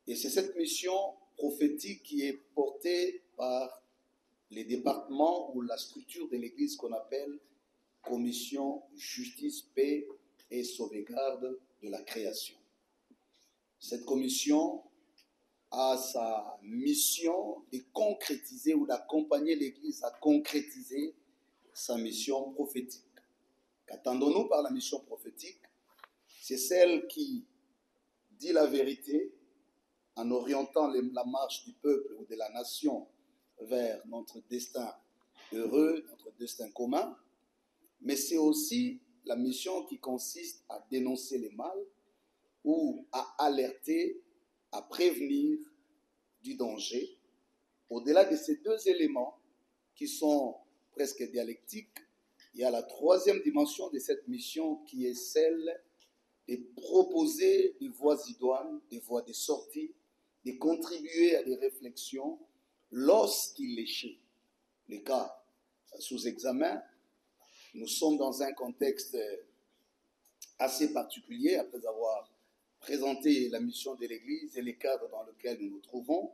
Et c'est cette mission prophétique qui est portée par les départements ou la structure de l'Église qu'on appelle Commission Justice, Paix et Sauvegarde de la Création. Cette commission a sa mission de concrétiser ou d'accompagner l'Église à concrétiser sa mission prophétique. Qu'attendons-nous par la mission prophétique? C'est celle qui dit la vérité en orientant la marche du peuple ou de la nation vers notre destin heureux, notre destin commun, mais c'est aussi la mission qui consiste à dénoncer les mal ou à alerter, à prévenir du danger. Au-delà de ces deux éléments qui sont presque dialectiques, il y a la troisième dimension de cette mission qui est celle de proposer des voies idoines, des voies de sortie, de contribuer à des réflexions lorsqu'il échoue. Les cas sous examen, nous sommes dans un contexte assez particulier après avoir présenté la mission de l'Église et les cadres dans lesquels nous nous trouvons.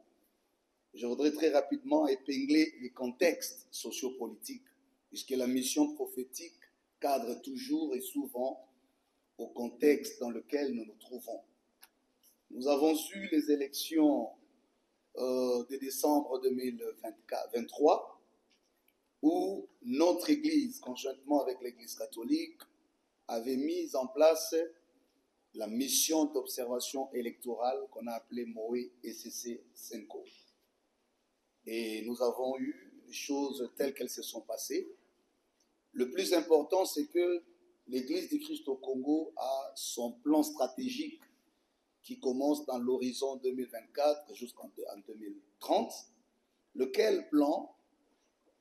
Je voudrais très rapidement épingler les contextes sociopolitiques, puisque la mission prophétique cadre toujours et souvent au contexte dans lequel nous nous trouvons. Nous avons eu les élections de décembre 2023, où notre Église, conjointement avec l'Église catholique, avait mis en place la mission d'observation électorale qu'on a appelée MOE ECC 5. Et nous avons eu les choses telles qu'elles se sont passées. Le plus important, c'est que l'Église du Christ au Congo a son plan stratégique qui commence dans l'horizon 2024 jusqu'en 2030, lequel plan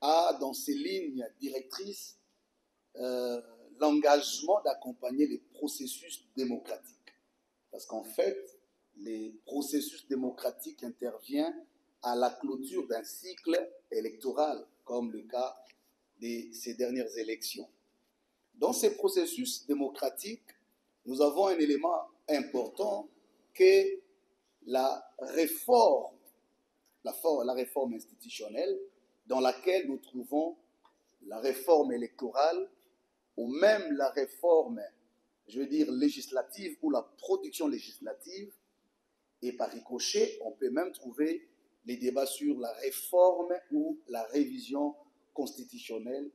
a dans ses lignes directrices l'engagement d'accompagner les processus démocratiques. Parce qu'en fait, les processus démocratiques interviennent à la clôture d'un cycle électoral, comme le cas de ces dernières élections. Dans ces processus démocratiques, nous avons un élément important qu'est la réforme institutionnelle dans laquelle nous trouvons la réforme électorale ou même la réforme, je veux dire, législative ou la production législative. Et par ricochet, on peut même trouver les débats sur la réforme ou la révision constitutionnelle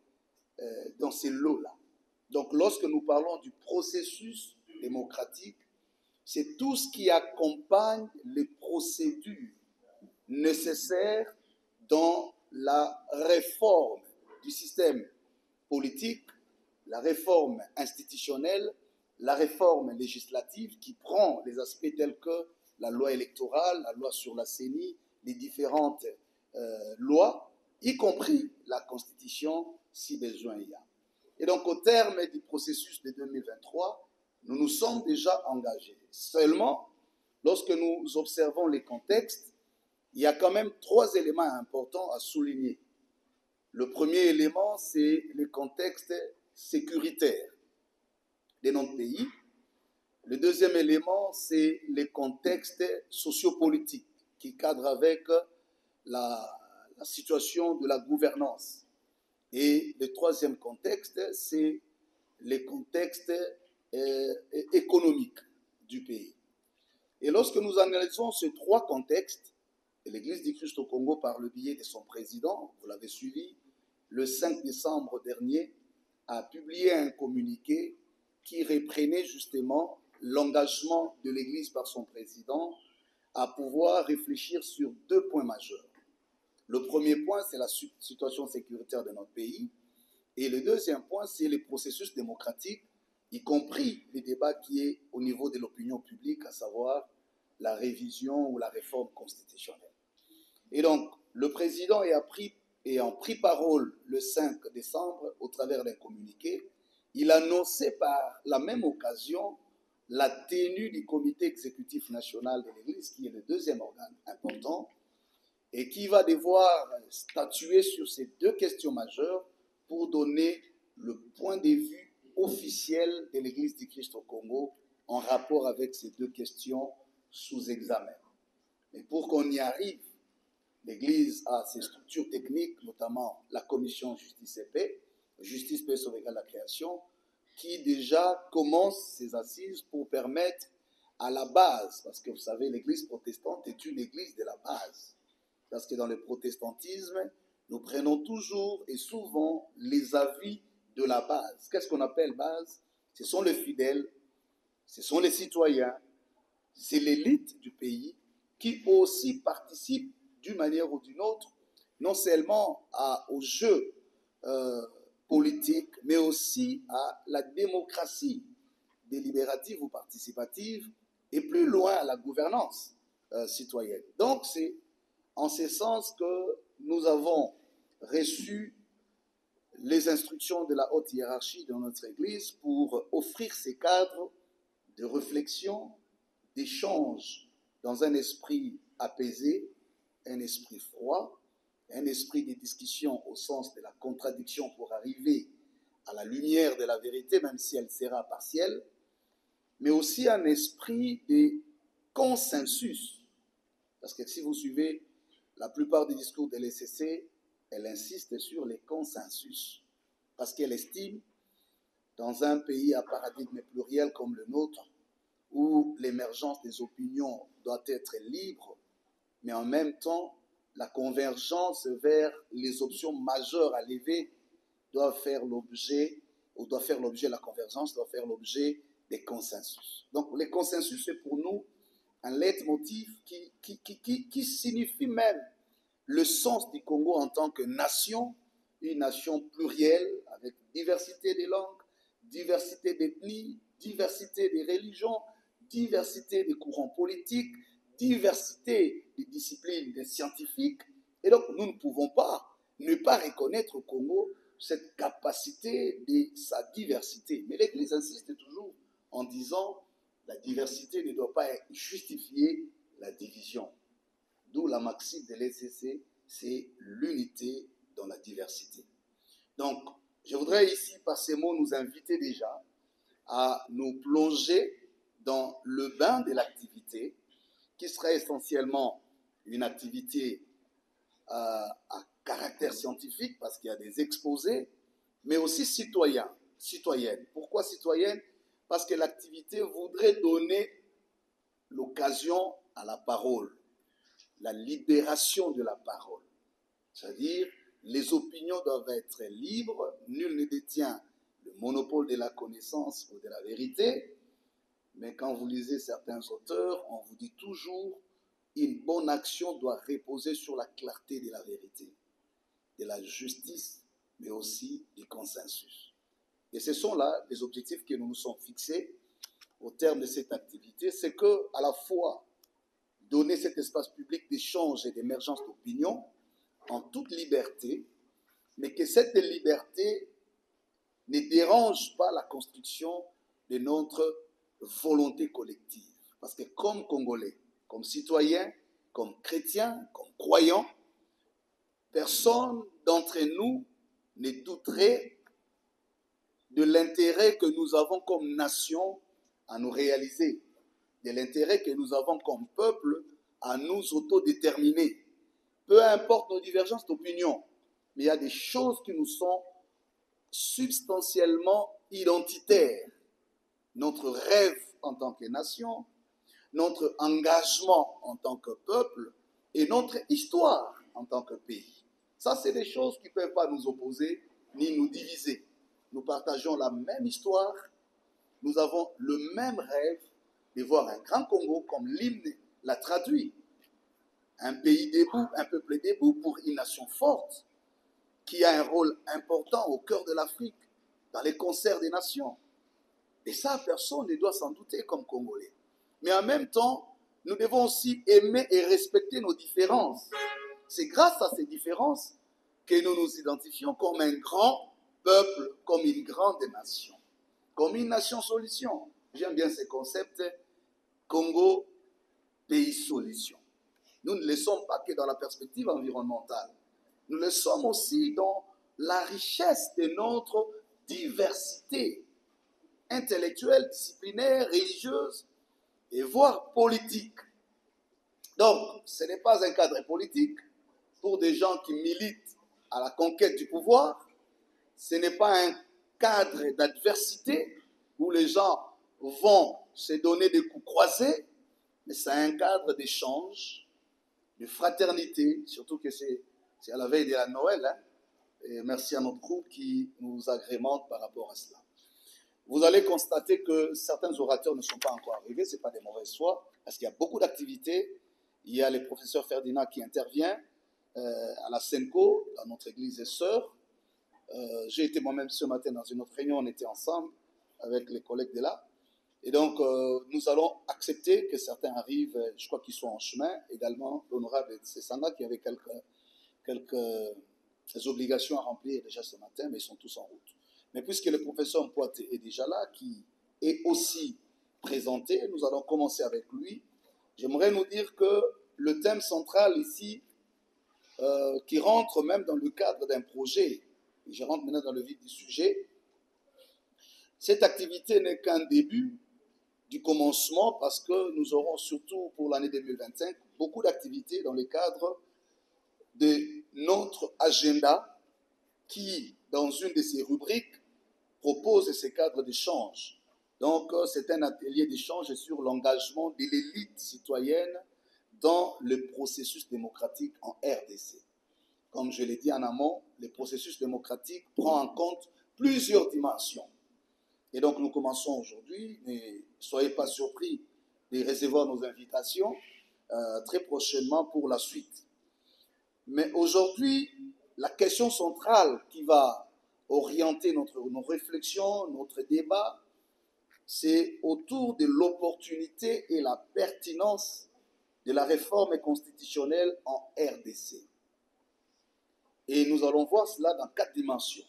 dans ces lots-là. Donc, lorsque nous parlons du processus démocratique, c'est tout ce qui accompagne les procédures nécessaires dans la réforme du système politique, la réforme institutionnelle, la réforme législative qui prend les aspects tels que la loi électorale, la loi sur la CENI, les différentes lois, y compris la Constitution, si besoin il y a. Et donc, au terme du processus de 2023, nous nous sommes déjà engagés. Seulement, lorsque nous observons les contextes, il y a quand même trois éléments importants à souligner. Le premier élément, c'est le contexte sécuritaire de notre pays. Le deuxième élément, c'est le contexte sociopolitique qui cadre avec la situation de la gouvernance. Et le troisième contexte, c'est le contexte économique du pays. Et lorsque nous analysons ces trois contextes, l'Église du Christ au Congo, par le biais de son président, vous l'avez suivi, le 5 décembre dernier, a publié un communiqué qui reprenait justement l'engagement de l'Église par son président à pouvoir réfléchir sur deux points majeurs. Le premier point, c'est la situation sécuritaire de notre pays. Et le deuxième point, c'est les processus démocratiques, y compris les débats qui est au niveau de l'opinion publique, à savoir la révision ou la réforme constitutionnelle. Et donc, le président ayant pris parole le 5 décembre au travers d'un communiqué, il annonçait par la même occasion la tenue du comité exécutif national de l'Église, qui est le deuxième organe important, et qui va devoir statuer sur ces deux questions majeures pour donner le point de vue officiel de l'Église du Christ au Congo en rapport avec ces deux questions sous examen. Mais pour qu'on y arrive, l'Église a ses structures techniques, notamment la commission Justice et Paix, Sauvegarde la création, qui déjà commence ses assises pour permettre à la base, parce que vous savez, l'Église protestante est une Église de la base, parce que dans le protestantisme, nous prenons toujours et souvent les avis de la base. Qu'est-ce qu'on appelle base? Ce sont les fidèles, ce sont les citoyens, c'est l'élite du pays qui aussi participe d'une manière ou d'une autre, non seulement au jeu politique, mais aussi à la démocratie délibérative ou participative, et plus loin à la gouvernance citoyenne. Donc c'est en ce sens que nous avons reçu les instructions de la haute hiérarchie de notre Église pour offrir ces cadres de réflexion, d'échange dans un esprit apaisé, un esprit froid, un esprit de discussion au sens de la contradiction pour arriver à la lumière de la vérité, même si elle sera partielle, mais aussi un esprit de consensus. Parce que si vous suivez la plupart des discours de l'ECC, elle insiste sur les consensus. Parce qu'elle estime, dans un pays à paradigme pluriel comme le nôtre, où l'émergence des opinions doit être libre, mais en même temps, la convergence vers les options majeures à lever doit faire l'objet, la convergence doit faire l'objet des consensus. Donc, les consensus, c'est pour nous un leitmotiv qui signifie même le sens du Congo en tant que nation, une nation plurielle, avec diversité des langues, diversité d'ethnies, diversité des religions, diversité des courants politiques, diversité des disciplines des scientifiques. Et donc, nous ne pouvons pas ne pas reconnaître au Congo cette capacité de sa diversité. Mais l'Église insiste toujours en disant la diversité ne doit pas justifier la division. D'où la maxime de l'ECC, c'est l'unité dans la diversité. Donc, je voudrais ici, par ces mots, nous inviter déjà à nous plonger dans le bain de l'activité, qui sera essentiellement une activité à caractère scientifique, parce qu'il y a des exposés, mais aussi citoyenne. Pourquoi citoyenne? Parce que l'activité voudrait donner l'occasion à la parole, la libération de la parole. C'est-à-dire, les opinions doivent être libres, nul ne détient le monopole de la connaissance ou de la vérité, mais quand vous lisez certains auteurs, on vous dit toujours une bonne action doit reposer sur la clarté de la vérité, de la justice, mais aussi du consensus. Et ce sont là les objectifs que nous nous sommes fixés au terme de cette activité, c'est que à la fois donner cet espace public d'échange et d'émergence d'opinion en toute liberté, mais que cette liberté ne dérange pas la construction de notre volonté collective. Parce que comme Congolais, comme citoyens, comme chrétiens, comme croyants, personne d'entre nous ne douterait de l'intérêt que nous avons comme nation à nous réaliser, de l'intérêt que nous avons comme peuple à nous autodéterminer. Peu importe nos divergences d'opinion, mais il y a des choses qui nous sont substantiellement identitaires. Notre rêve en tant que nation, notre engagement en tant que peuple et notre histoire en tant que pays. Ça, c'est des choses qui ne peuvent pas nous opposer ni nous diviser. Nous partageons la même histoire, nous avons le même rêve de voir un grand Congo comme l'hymne l'a traduit. Un pays debout, un peuple debout pour une nation forte qui a un rôle important au cœur de l'Afrique, dans les concerts des nations. Et ça, personne ne doit s'en douter comme Congolais. Mais en même temps, nous devons aussi aimer et respecter nos différences. C'est grâce à ces différences que nous nous identifions comme un grand peuple, comme une grande nation, comme une nation solution. J'aime bien ce concept, Congo, pays solution. Nous ne le sommes pas que dans la perspective environnementale. Nous le sommes aussi dans la richesse de notre diversité intellectuelle, disciplinaire, religieuse et voire politique. Donc, ce n'est pas un cadre politique pour des gens qui militent à la conquête du pouvoir. Ce n'est pas un cadre d'adversité où les gens vont se donner des coups croisés, mais c'est un cadre d'échange, de fraternité, surtout que c'est à la veille de la Noël. Hein, et merci à notre groupe qui nous agrémente par rapport à cela. Vous allez constater que certains orateurs ne sont pas encore arrivés, ce n'est pas des mauvaises foi, parce qu'il y a beaucoup d'activités. Il y a le professeur Ferdinand qui intervient à la Senco, dans notre église des Sœurs. J'ai été moi-même ce matin dans une autre réunion, on était ensemble avec les collègues de là. Et donc, nous allons accepter que certains arrivent, je crois qu'ils sont en chemin. Également, l'honorable Sessanga qui avait quelques obligations à remplir déjà ce matin, mais ils sont tous en route. Mais puisque le professeur Mpoité est déjà là, qui est aussi présenté, nous allons commencer avec lui. J'aimerais nous dire que le thème central ici, qui rentre même dans le cadre d'un projet, et je rentre maintenant dans le vif du sujet, cette activité n'est qu'un début du commencement parce que nous aurons surtout pour l'année 2025 beaucoup d'activités dans le cadre de notre agenda qui, dans une de ses rubriques, propose ces cadres d'échange. Donc, c'est un atelier d'échange sur l'engagement de l'élite citoyenne dans le processus démocratique en RDC. Comme je l'ai dit en amont, le processus démocratique prend en compte plusieurs dimensions. Et donc, nous commençons aujourd'hui. Ne soyez pas surpris de recevoir nos invitations très prochainement pour la suite. Mais aujourd'hui, la question centrale qui va orienter nos réflexions, notre débat, c'est autour de l'opportunité et la pertinence de la réforme constitutionnelle en RDC. Et nous allons voir cela dans 4 dimensions.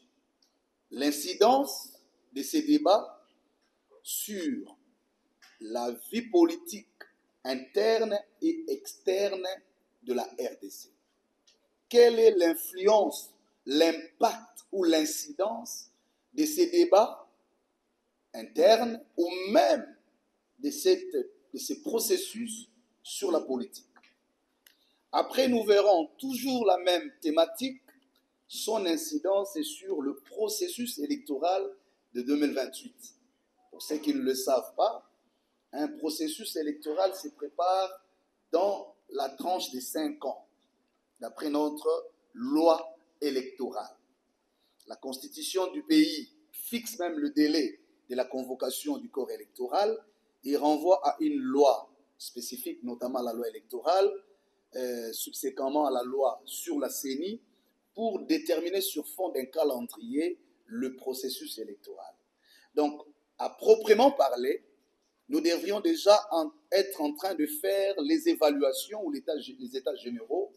L'incidence de ces débats sur la vie politique interne et externe de la RDC. Quelle est l'influence, l'impact ou l'incidence de ces débats internes ou même de ces processus sur la politique? Après, nous verrons toujours la même thématique, son incidence est sur le processus électoral de 2028. Pour ceux qui ne le savent pas, un processus électoral se prépare dans la tranche des 5 ans, d'après notre loi électorale. La constitution du pays fixe même le délai de la convocation du corps électoral et renvoie à une loi spécifique, notamment la loi électorale, subséquemment à la loi sur la CENI, pour déterminer sur fond d'un calendrier le processus électoral. Donc, à proprement parler, nous devrions déjà être en train de faire les évaluations ou les états généraux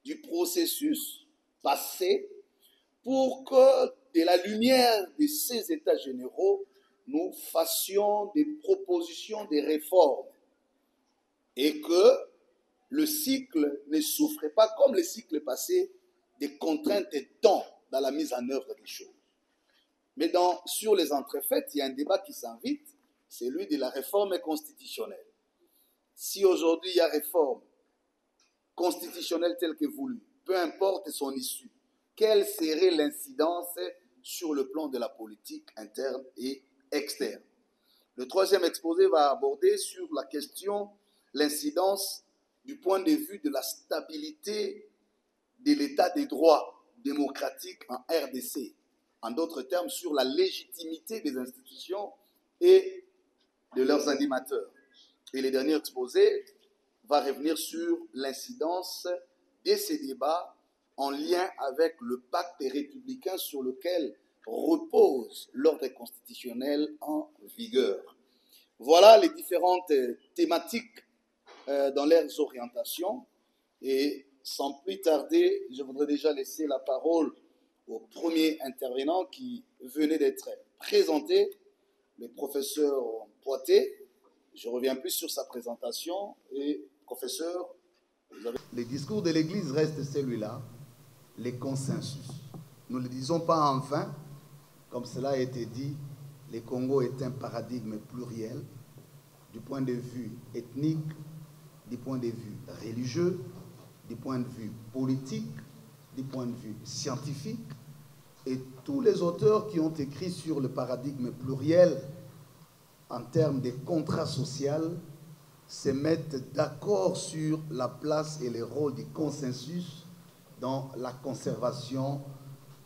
du processus passé pour que, de la lumière de ces états généraux, nous fassions des propositions de réformes et que le cycle ne souffre pas, comme le cycle passé, des contraintes de temps dans la mise en œuvre des choses. Mais sur les entrefaites, il y a un débat qui s'invite, c'est celui de la réforme constitutionnelle. Si aujourd'hui il y a réforme constitutionnelle telle que voulue, peu importe son issue, quelle serait l'incidence sur le plan de la politique interne et externe? Le troisième exposé va aborder sur la question, l'incidence du point de vue de la stabilité de l'état des droits démocratiques en RDC. En d'autres termes, sur la légitimité des institutions et de leurs animateurs. Et le dernier exposé va revenir sur l'incidence de ces débats en lien avec le pacte républicain sur lequel repose l'ordre constitutionnel en vigueur. Voilà les différentes thématiques dans leurs orientations. Et sans plus tarder, je voudrais déjà laisser la parole au premier intervenant qui venait d'être présenté, le professeur Mpoité. Je reviens plus sur sa présentation. Et professeur, le discours de l'Église reste celui-là, les consensus. Nous ne le disons pas en vain, comme cela a été dit, le Congo est un paradigme pluriel du point de vue ethnique, du point de vue religieux, du point de vue politique, du point de vue scientifique. Et tous les auteurs qui ont écrit sur le paradigme pluriel en termes de contrat social se mettent d'accord sur la place et le rôle du consensus dans la conservation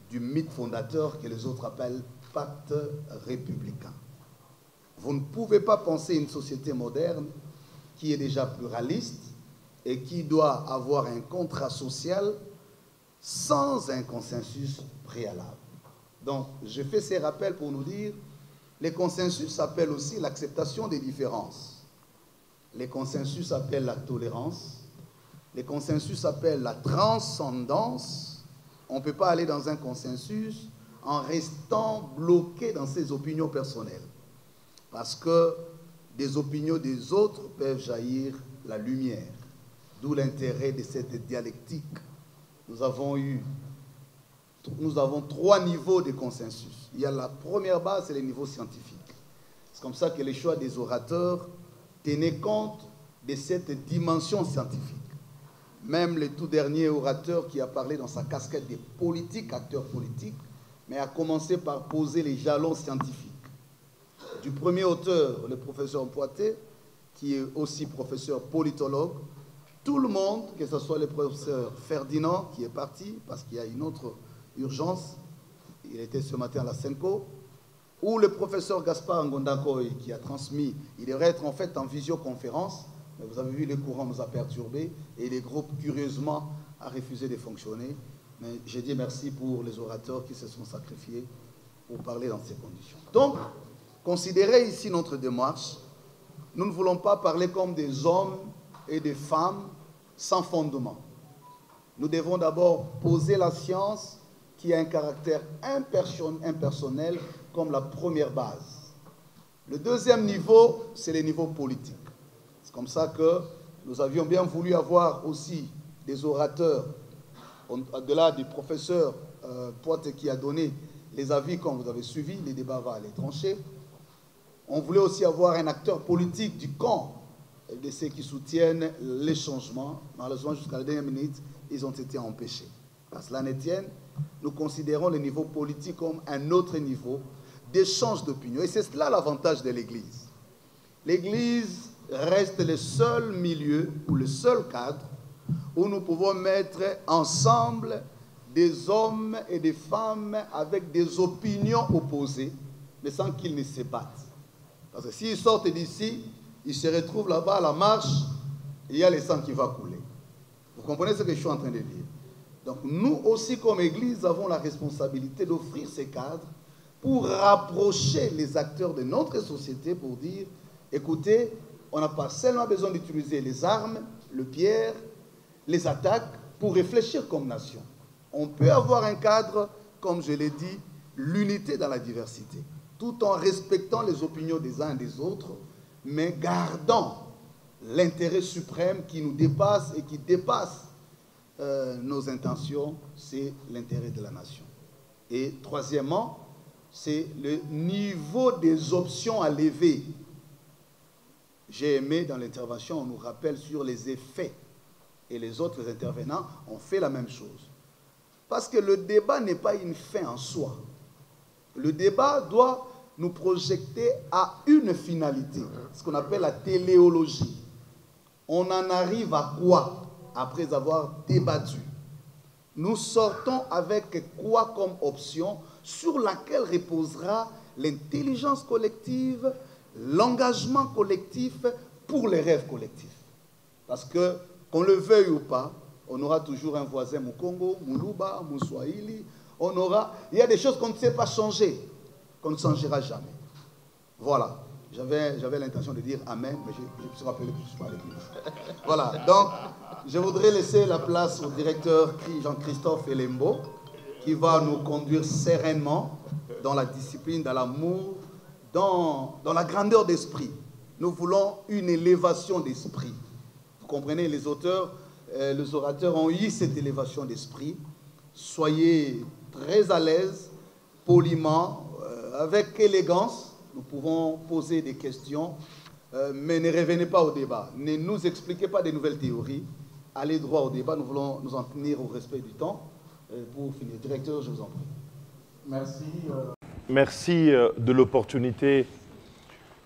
du mythe fondateur que les autres appellent pacte républicain. Vous ne pouvez pas penser une société moderne qui est déjà pluraliste et qui doit avoir un contrat social sans un consensus préalable. Donc, je fais ces rappels pour nous dire, les consensus appellent aussi l'acceptation des différences. Les consensus appellent la tolérance. Les consensus appellent la transcendance. On ne peut pas aller dans un consensus en restant bloqué dans ses opinions personnelles. Parce que des opinions des autres peuvent jaillir la lumière. D'où l'intérêt de cette dialectique. Nous avons 3 niveaux de consensus. Il y a la première base, c'est le niveau scientifique. C'est comme ça que les choix des orateurs tenaient compte de cette dimension scientifique. Même le tout dernier orateur qui a parlé dans sa casquette des politiques, acteurs politiques, mais a commencé par poser les jalons scientifiques. Du premier auteur, le professeur Mpoité, qui est aussi professeur politologue, tout le monde, que ce soit le professeur Ferdinand, qui est parti parce qu'il y a une autre urgence, il était ce matin à la Senco, ou le professeur Gaspard Ngondakoy, qui a transmis, il devrait être en fait en visioconférence, mais vous avez vu, le courant nous a perturbés, et les groupes, curieusement, a refusé de fonctionner. Mais j'ai dit merci pour les orateurs qui se sont sacrifiés pour parler dans ces conditions. Donc, considérez ici notre démarche. Nous ne voulons pas parler comme des hommes et des femmes sans fondement. Nous devons d'abord poser la science qui a un caractère impersonnel comme la première base. Le deuxième niveau, c'est le niveau politique. C'est comme ça que nous avions bien voulu avoir aussi des orateurs, au-delà du professeur Poite qui a donné les avis quand vous avez suivi, les débats va aller trancher. On voulait aussi avoir un acteur politique du camp de ceux qui soutiennent les changements. Malheureusement, jusqu'à la dernière minute, ils ont été empêchés. À cela ne tienne, nous considérons le niveau politique comme un autre niveau d'échange d'opinions. Et c'est cela l'avantage de l'Église. L'Église reste le seul milieu ou le seul cadre où nous pouvons mettre ensemble des hommes et des femmes avec des opinions opposées, mais sans qu'ils ne se battent. Parce que s'ils sortent d'ici, ils se retrouvent là-bas à la marche, et il y a le sang qui va couler. Vous comprenez ce que je suis en train de dire? Donc nous aussi, comme Église, avons la responsabilité d'offrir ces cadres pour rapprocher les acteurs de notre société pour dire, écoutez, on n'a pas seulement besoin d'utiliser les armes, le pierre, les attaques pour réfléchir comme nation. On peut avoir un cadre, comme je l'ai dit, l'unité dans la diversité, tout en respectant les opinions des uns et des autres, mais gardant l'intérêt suprême qui nous dépasse et qui dépasse nos intentions, c'est l'intérêt de la nation. Et troisièmement, c'est le niveau des options à lever. J'ai aimé dans l'intervention, on nous rappelle sur les effets. Et les autres intervenants ont fait la même chose. Parce que le débat n'est pas une fin en soi. Le débat doit nous projeter à une finalité, ce qu'on appelle la téléologie. On en arrive à quoi après avoir débattu? Nous sortons avec quoi comme option sur laquelle reposera l'intelligence collective, l'engagement collectif pour les rêves collectifs. Parce que, qu'on le veuille ou pas, on aura toujours un voisin Mukongo, Muluba, Muswahili. Il y a des choses qu'on ne sait pas changer, qu'on ne changera jamais. Voilà. J'avais l'intention de dire Amen, mais je me suis rappelé que je ne suis pas à l'église. Voilà. Donc, je voudrais laisser la place au directeur Jean-Christophe Elembo, qui va nous conduire sereinement dans la discipline, dans l'amour, dans la grandeur d'esprit. Nous voulons une élévation d'esprit. Vous comprenez, les orateurs ont eu cette élévation d'esprit. Soyez très à l'aise, poliment, avec élégance. Nous pouvons poser des questions mais ne revenez pas au débat. Ne nous expliquez pas des nouvelles théories. Allez droit au débat. Nous voulons nous en tenir au respect du temps. Pour finir, directeur, je vous en prie. Merci. Merci de l'opportunité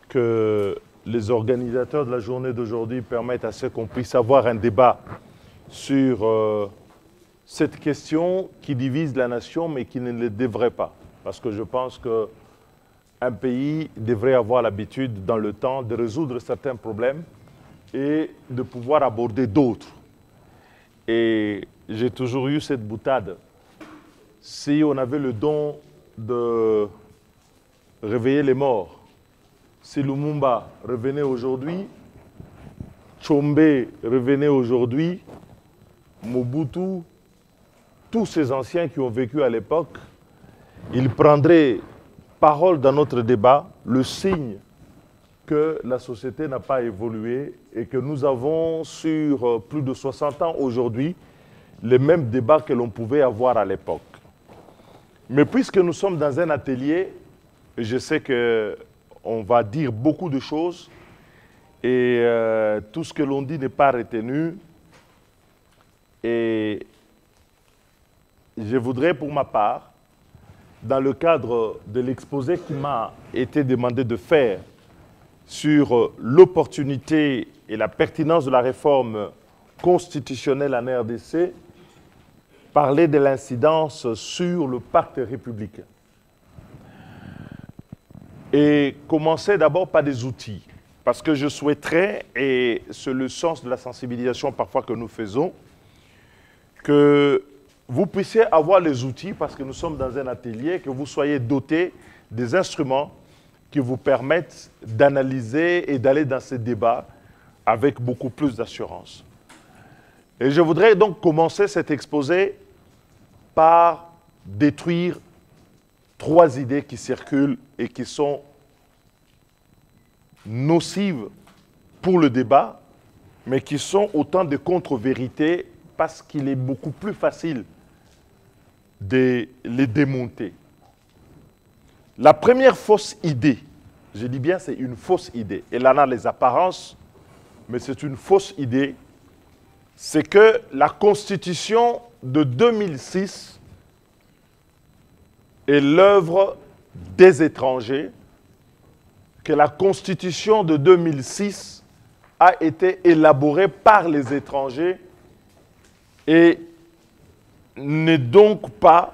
que les organisateurs de la journée d'aujourd'hui permettent à ce qu'on puisse avoir un débat sur cette question qui divise la nation, mais qui ne le devrait pas. Parce que je pense qu'un pays devrait avoir l'habitude, dans le temps, de résoudre certains problèmes et de pouvoir aborder d'autres. Et j'ai toujours eu cette boutade. Si on avait le don de réveiller les morts, si Lumumba revenait aujourd'hui, Tshombe revenait aujourd'hui, Mobutu, tous ces anciens qui ont vécu à l'époque, ils prendraient parole dans notre débat, le signe que la société n'a pas évolué et que nous avons sur plus de 60 ans aujourd'hui les mêmes débats que l'on pouvait avoir à l'époque. Mais puisque nous sommes dans un atelier, je sais qu'on va dire beaucoup de choses et tout ce que l'on dit n'est pas retenu. Et je voudrais pour ma part, dans le cadre de l'exposé qui m'a été demandé de faire sur l'opportunité et la pertinence de la réforme constitutionnelle en RDC, parler de l'incidence sur le pacte républicain. Et commencer d'abord par des outils, parce que je souhaiterais, et c'est le sens de la sensibilisation parfois que nous faisons, que vous puissiez avoir les outils, parce que nous sommes dans un atelier, que vous soyez dotés des instruments qui vous permettent d'analyser et d'aller dans ces débats avec beaucoup plus d'assurance. Et je voudrais donc commencer cet exposé par détruire 3 idées qui circulent et qui sont nocives pour le débat, mais qui sont autant de contre-vérités parce qu'il est beaucoup plus facile de les démonter. La première fausse idée, je dis bien c'est une fausse idée, elle en a les apparences, mais c'est une fausse idée, c'est que la Constitution de 2006 est l'œuvre des étrangers, que la Constitution de 2006 a été élaborée par les étrangers et n'est donc pas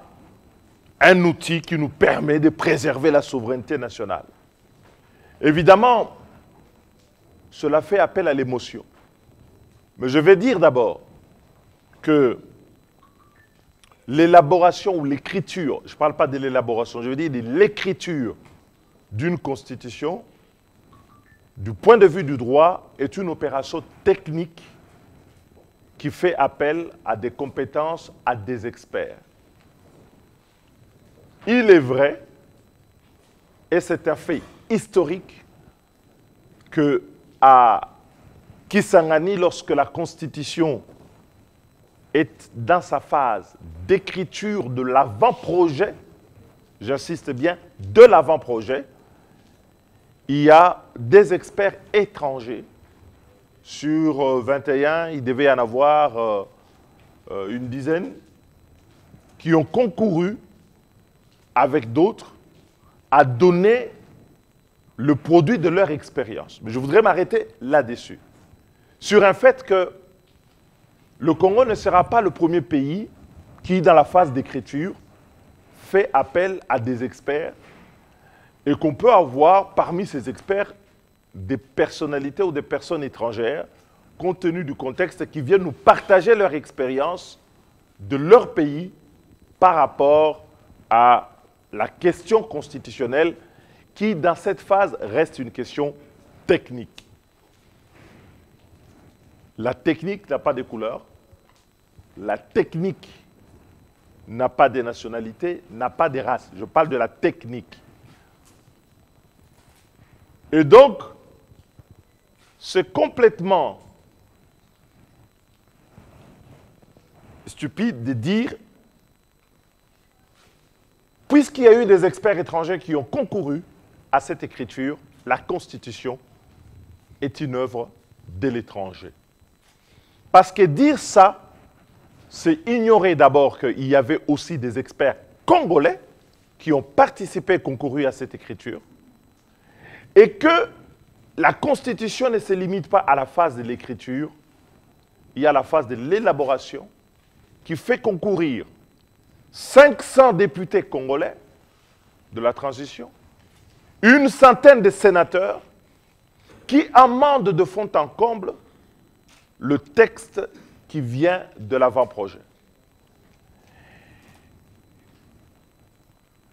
un outil qui nous permet de préserver la souveraineté nationale. Évidemment, cela fait appel à l'émotion. Mais je vais dire d'abord que l'élaboration ou l'écriture, je ne parle pas de l'élaboration, je veux dire de l'écriture d'une constitution, du point de vue du droit, est une opération technique qui fait appel à des compétences, à des experts. Il est vrai, et c'est un fait historique, que à Kisangani, lorsque la Constitution est dans sa phase d'écriture de l'avant-projet, j'insiste bien, de l'avant-projet, il y a des experts étrangers. Sur 21, il devait y en avoir une dizaine qui ont concouru avec d'autres à donner le produit de leur expérience. Mais je voudrais m'arrêter là-dessus. Sur un fait que le Congo ne sera pas le premier pays qui, dans la phase d'écriture, fait appel à des experts et qu'on peut avoir parmi ces experts des personnalités ou des personnes étrangères, compte tenu du contexte, qui viennent nous partager leur expérience de leur pays par rapport à la question constitutionnelle qui, dans cette phase, reste une question technique. La technique n'a pas de couleur, la technique n'a pas de nationalité, n'a pas de race. Je parle de la technique. Et donc, c'est complètement stupide de dire, puisqu'il y a eu des experts étrangers qui ont concouru à cette écriture, la Constitution, est une œuvre de l'étranger. Parce que dire ça, c'est ignorer d'abord qu'il y avait aussi des experts congolais qui ont participé et concouru à cette écriture, et que la Constitution ne se limite pas à la phase de l'écriture, il y a la phase de l'élaboration qui fait concourir 500 députés congolais de la transition, une centaine de sénateurs qui amendent de fond en comble le texte qui vient de l'avant-projet.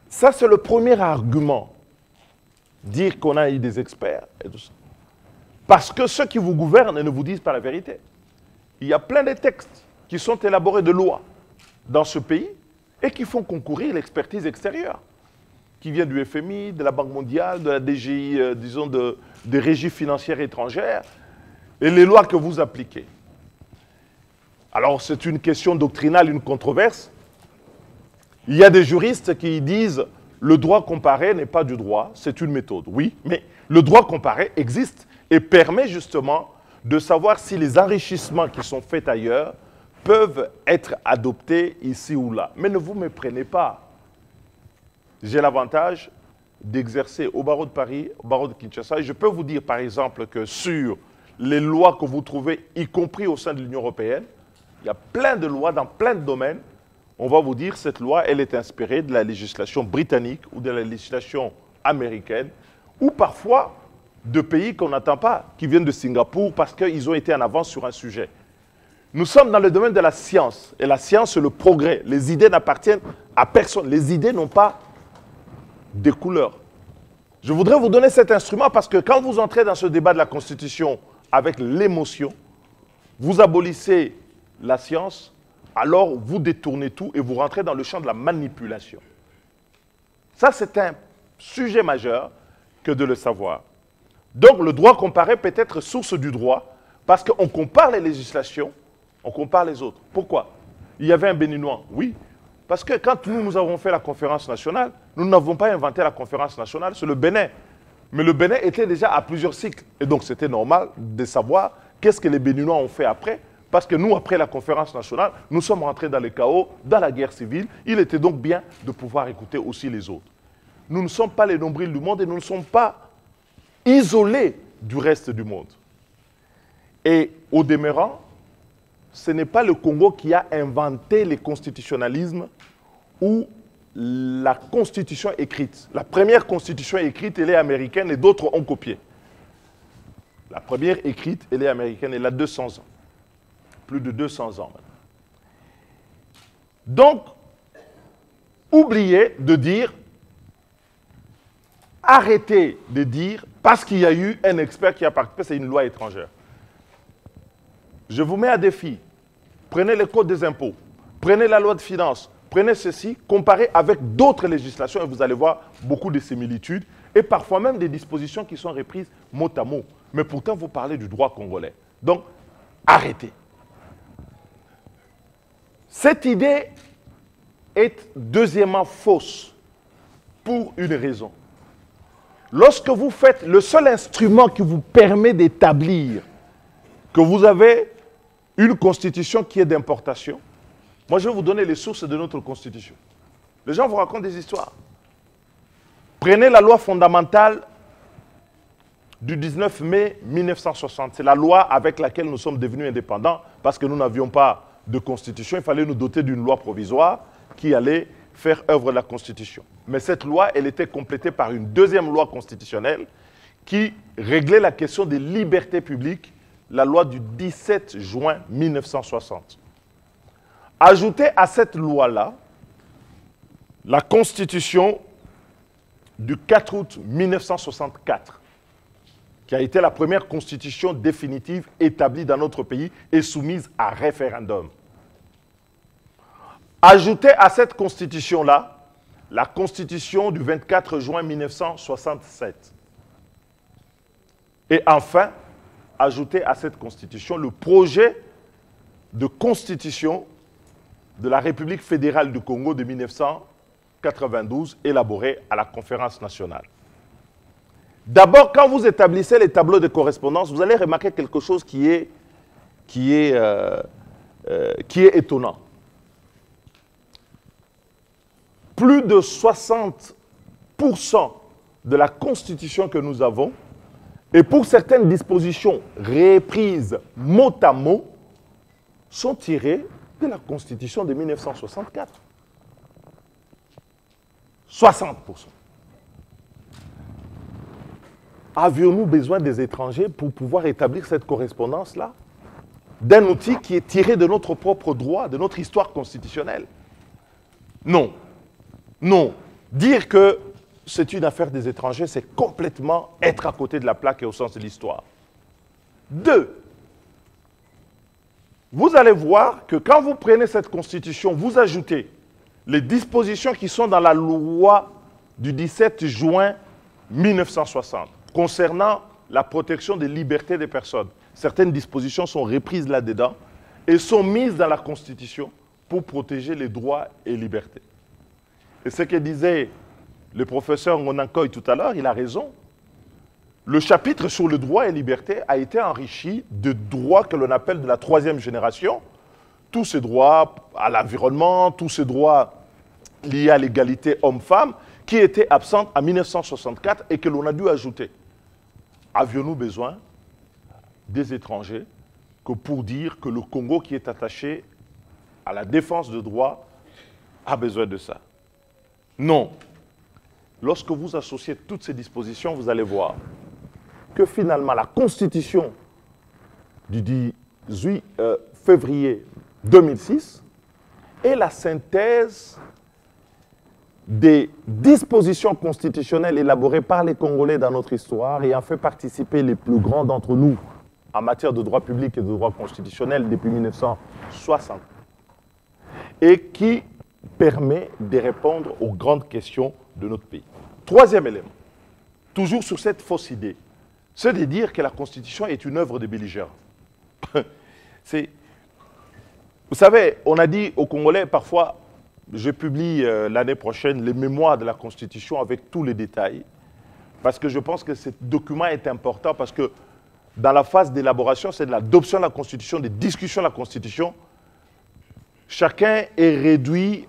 Ça, c'est le premier argument, dire qu'on a eu des experts et tout ça. Parce que ceux qui vous gouvernent ne vous disent pas la vérité. Il y a plein de textes qui sont élaborés de lois dans ce pays et qui font concourir l'expertise extérieure, qui vient du FMI, de la Banque mondiale, de la DGI, disons, des régies financières étrangères, et les lois que vous appliquez. Alors, c'est une question doctrinale, une controverse. Il y a des juristes qui disent le droit comparé n'est pas du droit, c'est une méthode. Oui, mais le droit comparé existe et permet justement de savoir si les enrichissements qui sont faits ailleurs peuvent être adoptés ici ou là. Mais ne vous méprenez pas. J'ai l'avantage d'exercer au barreau de Paris, au barreau de Kinshasa, et je peux vous dire par exemple que sur les lois que vous trouvez, y compris au sein de l'Union européenne, il y a plein de lois dans plein de domaines. On va vous dire que cette loi, elle est inspirée de la législation britannique ou de la législation américaine, ou parfois de pays qu'on n'attend pas, qui viennent de Singapour parce qu'ils ont été en avance sur un sujet. Nous sommes dans le domaine de la science, et la science, c'est le progrès. Les idées n'appartiennent à personne. Les idées n'ont pas des couleurs. Je voudrais vous donner cet instrument parce que quand vous entrez dans ce débat de la Constitution avec l'émotion, vous abolissez la science, alors vous détournez tout et vous rentrez dans le champ de la manipulation. Ça, c'est un sujet majeur que de le savoir. Donc, le droit comparé peut être source du droit parce qu'on compare les législations, on compare les autres. Pourquoi? Il y avait un Béninois, oui. Parce que quand nous avons fait la conférence nationale, nous n'avons pas inventé la conférence nationale, c'est le Bénin. Mais le Bénin était déjà à plusieurs cycles. Et donc, c'était normal de savoir qu'est-ce que les Béninois ont fait après. Parce que nous, après la conférence nationale, nous sommes rentrés dans le chaos, dans la guerre civile. Il était donc bien de pouvoir écouter aussi les autres. Nous ne sommes pas les nombrils du monde et nous ne sommes pas isolés du reste du monde. Et au demeurant, ce n'est pas le Congo qui a inventé le constitutionnalisme ou la constitution écrite. La première constitution écrite, elle est américaine et d'autres ont copié. La première écrite, elle est américaine, elle a 200 ans. Plus de 200 ans maintenant. Donc, oubliez de dire, arrêtez de dire, parce qu'il y a eu un expert qui a participé, c'est une loi étrangère. Je vous mets à défi. Prenez le code des impôts, prenez la loi de finances, prenez ceci, comparez avec d'autres législations et vous allez voir beaucoup de similitudes et parfois même des dispositions qui sont reprises mot à mot. Mais pourtant, vous parlez du droit congolais. Donc, arrêtez. Cette idée est deuxièmement fausse pour une raison. Lorsque vous faites le seul instrument qui vous permet d'établir que vous avez une constitution qui est d'importation, moi je vais vous donner les sources de notre constitution. Les gens vous racontent des histoires. Prenez la loi fondamentale du 19 mai 1960. C'est la loi avec laquelle nous sommes devenus indépendants parce que nous n'avions pas de constitution. Il fallait nous doter d'une loi provisoire qui allait faire œuvre de la Constitution. Mais cette loi, elle était complétée par une deuxième loi constitutionnelle qui réglait la question des libertés publiques, la loi du 17 juin 1960. Ajoutez à cette loi-là la Constitution du 4 août 1964, qui a été la première constitution définitive établie dans notre pays et soumise à référendum. Ajoutez à cette constitution-là la constitution du 24 juin 1967. Et enfin, ajoutez à cette constitution le projet de constitution de la République fédérale du Congo de 1992, élaboré à la conférence nationale. D'abord, quand vous établissez les tableaux de correspondance, vous allez remarquer quelque chose qui est étonnant. Plus de 60% de la Constitution que nous avons, et pour certaines dispositions reprises mot à mot, sont tirées de la Constitution de 1964. 60%. Avions-nous besoin des étrangers pour pouvoir établir cette correspondance-là? D'un outil qui est tiré de notre propre droit, de notre histoire constitutionnelle? Non. Non. Dire que c'est une affaire des étrangers, c'est complètement être à côté de la plaque et au sens de l'histoire. 2. Vous allez voir que quand vous prenez cette constitution, vous ajoutez les dispositions qui sont dans la loi du 17 juin 1960 concernant la protection des libertés des personnes. Certaines dispositions sont reprises là-dedans et sont mises dans la Constitution pour protéger les droits et libertés. Et ce que disait le professeur Ngonankoy tout à l'heure, il a raison. Le chapitre sur le droit et liberté a été enrichi de droits que l'on appelle de la troisième génération. Tous ces droits à l'environnement, tous ces droits liés à l'égalité homme-femme, qui étaient absents en 1964 et que l'on a dû ajouter. Avions-nous besoin des étrangers que pour dire que le Congo qui est attaché à la défense de droits a besoin de ça? Non. Lorsque vous associez toutes ces dispositions, vous allez voir que finalement la Constitution du 18 février 2006 est la synthèse des dispositions constitutionnelles élaborées par les Congolais dans notre histoire et a fait participer les plus grands d'entre nous en matière de droit public et de droit constitutionnel depuis 1960 et qui permet de répondre aux grandes questions de notre pays. Troisième élément, toujours sur cette fausse idée, c'est de dire que la Constitution est une œuvre de belligérants. Vous savez, on a dit aux Congolais parfois, je publie l'année prochaine les mémoires de la Constitution avec tous les détails, parce que je pense que ce document est important, parce que dans la phase d'élaboration, c'est de l'adoption de la Constitution, des discussions de la Constitution, chacun est réduit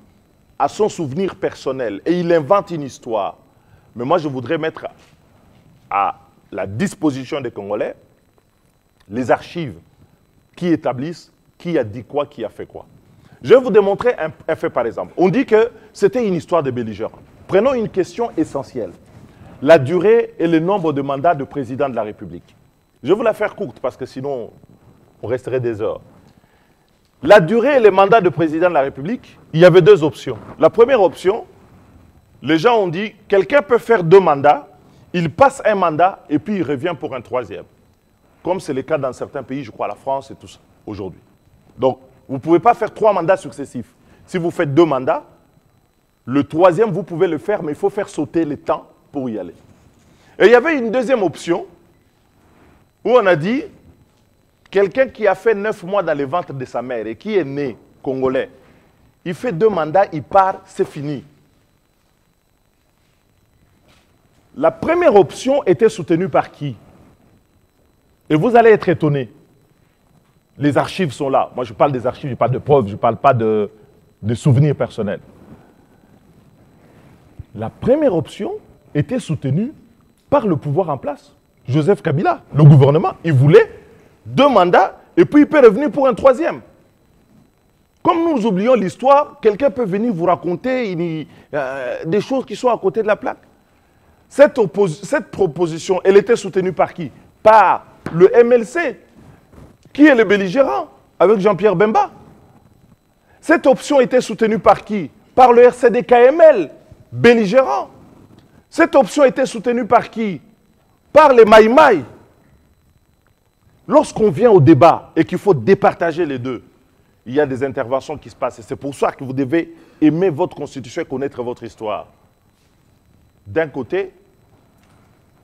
à son souvenir personnel et il invente une histoire. Mais moi, je voudrais mettre à la disposition des Congolais les archives qui établissent qui a dit quoi, qui a fait quoi. Je vais vous démontrer un fait par exemple. On dit que c'était une histoire de belligérants. Prenons une question essentielle. La durée et le nombre de mandats de président de la République. Je vais vous la faire courte parce que sinon, on resterait des heures. La durée et les mandats de président de la République, il y avait deux options. La première option, les gens ont dit, quelqu'un peut faire 2 mandats, il passe un mandat et puis il revient pour un 3e. Comme c'est le cas dans certains pays, je crois la France et tout ça, aujourd'hui. Donc, vous ne pouvez pas faire 3 mandats successifs. Si vous faites 2 mandats, le 3e, vous pouvez le faire, mais il faut faire sauter le temps pour y aller. Et il y avait une deuxième option, où on a dit, quelqu'un qui a fait 9 mois dans le ventre de sa mère et qui est né congolais, il fait 2 mandats, il part, c'est fini. La première option était soutenue par qui? Et vous allez être étonnés. Les archives sont là. Moi, je parle des archives, je parle de preuves, je ne parle pas de souvenirs personnels. La première option était soutenue par le pouvoir en place. Joseph Kabila, le gouvernement, il voulait 2 mandats et puis il peut revenir pour un 3e. Comme nous oublions l'histoire, quelqu'un peut venir vous raconter des choses qui sont à côté de la plaque. Cette proposition, elle était soutenue par qui? Par le MLC, qui est le belligérant, avec Jean-Pierre Bemba. Cette option était soutenue par qui? Par le RCD-KML, belligérant. Cette option était soutenue par qui? Par les Maïmaï. Lorsqu'on vient au débat et qu'il faut départager les deux, il y a des interventions qui se passent. Et c'est pour ça que vous devez aimer votre constitution et connaître votre histoire. D'un côté,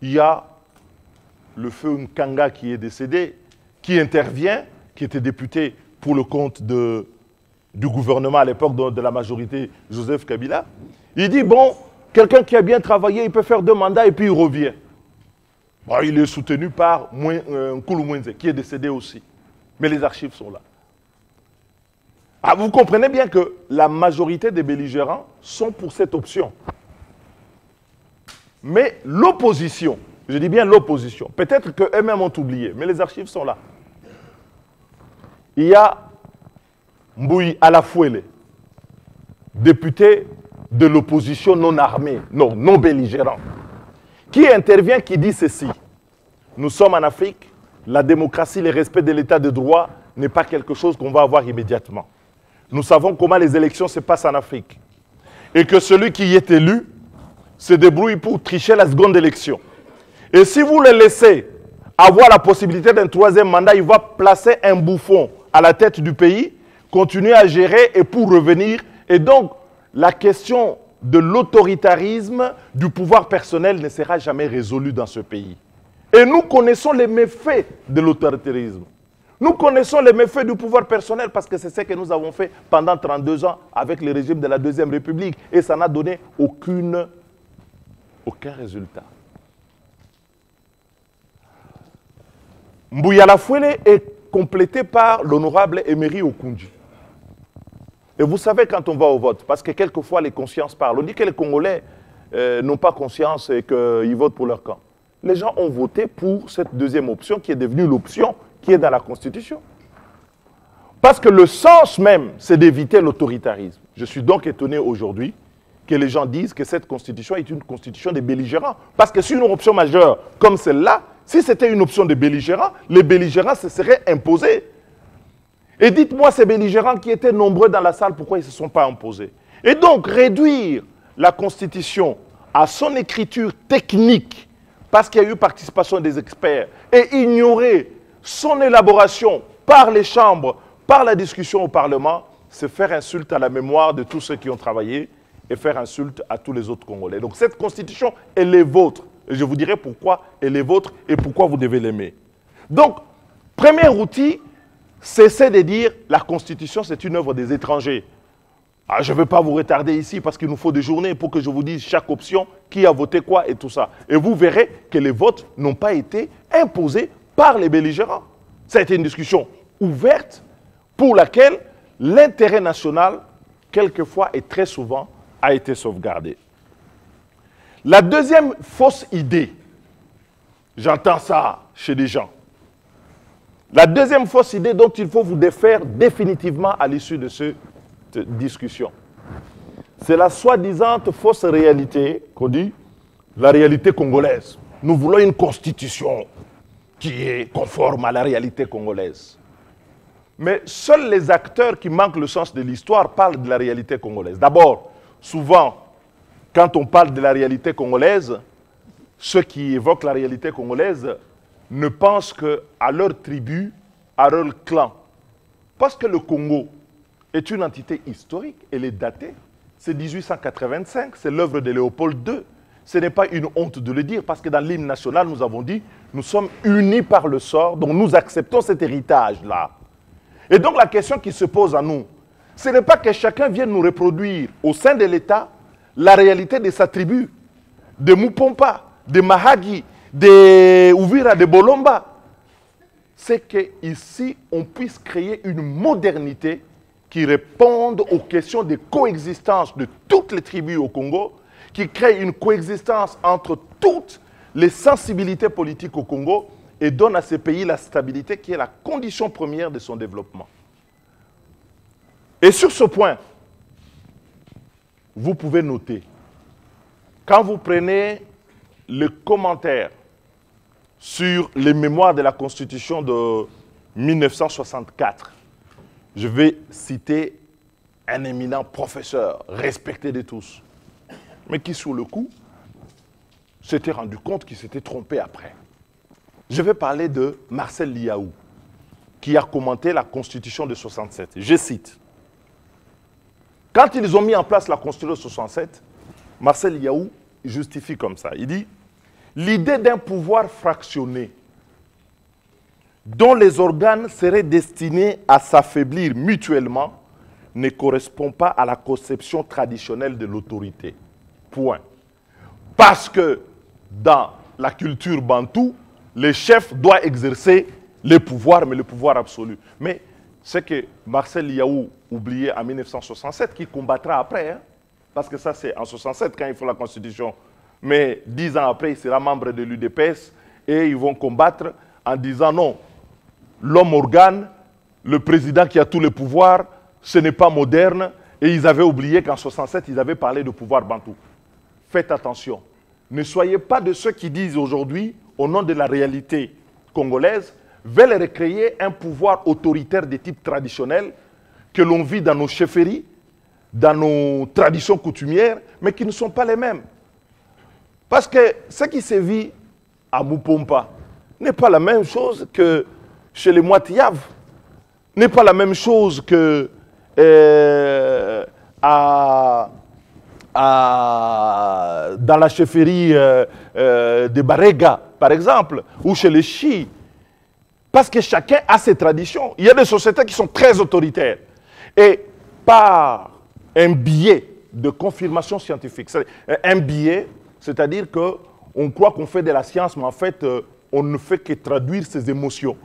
il y a le feu Nkanga qui est décédé, qui intervient, qui était député pour le compte du gouvernement à l'époque de la majorité Joseph Kabila. Il dit, bon, quelqu'un qui a bien travaillé, il peut faire 2 mandats et puis il revient. Bon, il est soutenu par Nkulu Mwenze, qui est décédé aussi. Mais les archives sont là. Ah, vous comprenez bien que la majorité des belligérants sont pour cette option. Mais l'opposition, je dis bien l'opposition, peut-être qu'eux-mêmes ont oublié, mais les archives sont là. Il y a Mbouyi Alafuele, député de l'opposition non armée, non belligérant, qui intervient, qui dit ceci. Nous sommes en Afrique, la démocratie, le respect de l'état de droit n'est pas quelque chose qu'on va avoir immédiatement. Nous savons comment les élections se passent en Afrique. Et que celui qui est élu se débrouille pour tricher la seconde élection. Et si vous le laissez avoir la possibilité d'un troisième mandat, il va placer un bouffon à la tête du pays, continuer à gérer et pour revenir. Et donc, la question de l'autoritarisme, du pouvoir personnel ne sera jamais résolue dans ce pays. Et nous connaissons les méfaits de l'autoritarisme. Nous connaissons les méfaits du pouvoir personnel parce que c'est ce que nous avons fait pendant 32 ans avec le régime de la Deuxième République et ça n'a donné aucun résultat. Mbouyi Alafuele est complété par l'honorable Emery Okundji. Et vous savez quand on va au vote, parce que quelquefois les consciences parlent, on dit que les Congolais n'ont pas conscience et qu'ils votent pour leur camp. Les gens ont voté pour cette deuxième option qui est devenue l'option qui est dans la Constitution. Parce que le sens même, c'est d'éviter l'autoritarisme. Je suis donc étonné aujourd'hui que les gens disent que cette Constitution est une Constitution des belligérants. Parce que c'est une option majeure comme celle-là, si c'était une option des belligérants, les belligérants se seraient imposés. Et dites-moi, ces belligérants qui étaient nombreux dans la salle, pourquoi ils ne se sont pas imposés? Et donc, réduire la Constitution à son écriture technique, parce qu'il y a eu participation des experts, et ignorer son élaboration par les chambres, par la discussion au Parlement, c'est faire insulte à la mémoire de tous ceux qui ont travaillé et faire insulte à tous les autres Congolais. Donc cette Constitution, elle est vôtre. Et je vous dirai pourquoi elle est vôtre et pourquoi vous devez l'aimer. Donc, premier outil, cessez de dire la Constitution, c'est une œuvre des étrangers. Ah, je ne vais pas vous retarder ici parce qu'il nous faut des journées pour que je vous dise chaque option, qui a voté quoi et tout ça. Et vous verrez que les votes n'ont pas été imposés par les belligérants. Ça a été une discussion ouverte pour laquelle l'intérêt national, quelquefois et très souvent, a été sauvegardé. La deuxième fausse idée, j'entends ça chez des gens, la deuxième fausse idée dont il faut vous défaire définitivement à l'issue de cette discussion, c'est la soi-disant fausse réalité qu'on dit, la réalité congolaise. Nous voulons une constitution qui est conforme à la réalité congolaise. Mais seuls les acteurs qui manquent le sens de l'histoire parlent de la réalité congolaise. D'abord, souvent, quand on parle de la réalité congolaise, ceux qui évoquent la réalité congolaise ne pensent qu'à leur tribu, à leur clan. Parce que le Congo est une entité historique, elle est datée. C'est 1885, c'est l'œuvre de Léopold II. Ce n'est pas une honte de le dire, parce que dans l'hymne national, nous avons dit, nous sommes unis par le sort, donc nous acceptons cet héritage-là. Et donc la question qui se pose à nous, ce n'est pas que chacun vienne nous reproduire au sein de l'État la réalité de sa tribu, de Mupompa, de Mahagi, de Uvira, de Bolomba. C'est qu'ici, on puisse créer une modernité qui réponde aux questions de coexistence de toutes les tribus au Congo, qui crée une coexistence entre toutes les sensibilités politiques au Congo et donne à ce pays la stabilité qui est la condition première de son développement. Et sur ce point, vous pouvez noter, quand vous prenez le commentaire sur les mémoires de la Constitution de 1964, je vais citer un éminent professeur, respecté de tous, mais qui, sur le coup, s'était rendu compte qu'il s'était trompé après. Je vais parler de Marcel Liaou, qui a commenté la Constitution de 67. Je cite. Quand ils ont mis en place la Constitution de 67, Marcel Liaou justifie comme ça. Il dit « L'idée d'un pouvoir fractionné dont les organes seraient destinés à s'affaiblir mutuellement ne correspond pas à la conception traditionnelle de l'autorité. » Point. Parce que dans la culture bantoue, le chef doit exercer le pouvoir, mais le pouvoir absolu. Mais c'est que Marcel Yaou oubliait en 1967, qui combattra après, hein, parce que ça c'est en 67 quand il faut la Constitution. Mais 10 ans après, il sera membre de l'UDPS et ils vont combattre en disant non, l'homme organe, le président qui a tous les pouvoirs, ce n'est pas moderne. Et ils avaient oublié qu'en 67, ils avaient parlé de pouvoir bantou. Faites attention. Ne soyez pas de ceux qui disent aujourd'hui, au nom de la réalité congolaise, veulent recréer un pouvoir autoritaire de type traditionnel que l'on vit dans nos chefferies, dans nos traditions coutumières, mais qui ne sont pas les mêmes. Parce que ce qui se vit à Mupompa n'est pas la même chose que chez les Moitiaves, n'est pas la même chose que dans la chefferie de Barega, par exemple, ou chez les Chi. Parce que chacun a ses traditions. Il y a des sociétés qui sont très autoritaires. Et par un biais de confirmation scientifique, un biais, c'est-à-dire qu'on croit qu'on fait de la science, mais en fait, on ne fait que traduire ses émotions.